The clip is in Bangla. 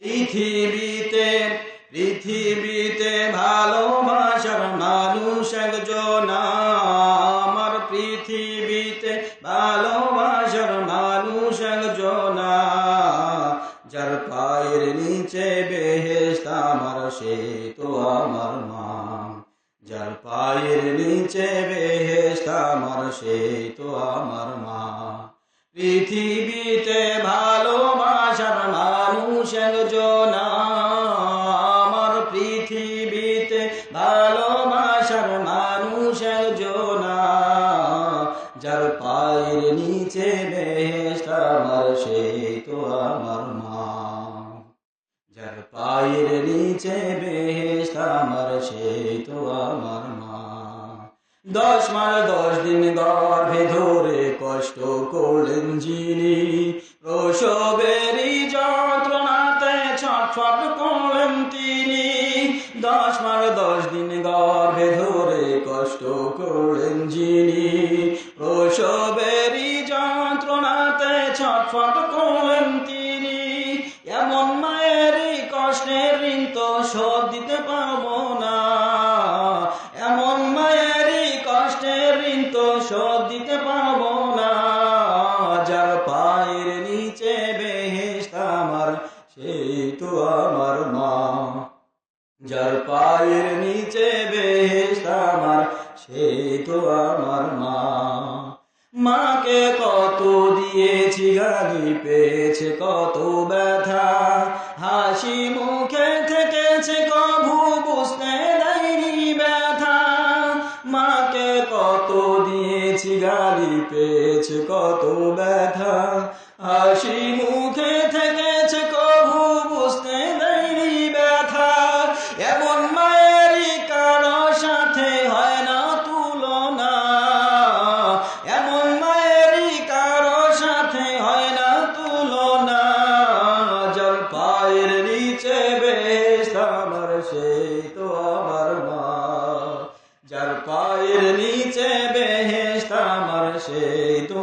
পৃথিবীতে পৃথিবীতে ভালোবাসার মানুষ একজন, আমার পৃথিবীতে ভালোবাসার মানুষ একজন, যার পায়ের নিচে বেহেশত আমার সে তো আমার মা, যার পায়ের নিচে বেহেশত আমার সে তো আমার মা। পৃথিবীতে ভালোবাসার মানুষ একজন, আমার পৃথিবীতে ভালোবাসার মানুষ একজন, যার পায়ের নিচে বেহেশত আমার সে তো আমার মা, যার পায়ের নিচে বেহেশত আমার সে তো আমার মা। 10 মাস 10 দিন গর্ভে ধরে কষ্ট করলেন যিনি, প্রসবেরই যন্ত্রণাতে ছটফট করলেন তিনি। 10 মাস 10 দিন গর্ভে ধরে কষ্ট করলেন যিনি, প্রসবেরই যন্ত্রণাতে ছটফট করলেন তিনি। এমন মায়েরই কষ্টের ঋণ তো শোধ দিতে পারবো না, এমন মায়েরই কষ্টের ঋণ তো শোধ দিতে পারবো না, যার পায়ের নিচে বেহেশত আমার সেই তো আমার মা, যার পায়ের নিচে বেহেশত আমার সেই তো আমার মা। মাকে কত দিয়েছি গালি, পেয়েছে কত ব্যথা, হাসি মুখে থেকেছে কভু বুঝতে দেয়নি ব্যথা। মাকে কত দিয়েছি গালি, পেয়েছে কত ব্যথা, হাসি মুখে থেকেছে কভু বুঝতে দেয়নি ব্যথা। এমন মায়েরই কারো সাথে হয় না তুলনা, এমন মায়েরই কারো সাথে হয় না তুলনা, যার পায়ের নিচে বেহেশত আমার সেই তো আমার মা, যার পায়ের নিচে বেহেশত আমার সেই তো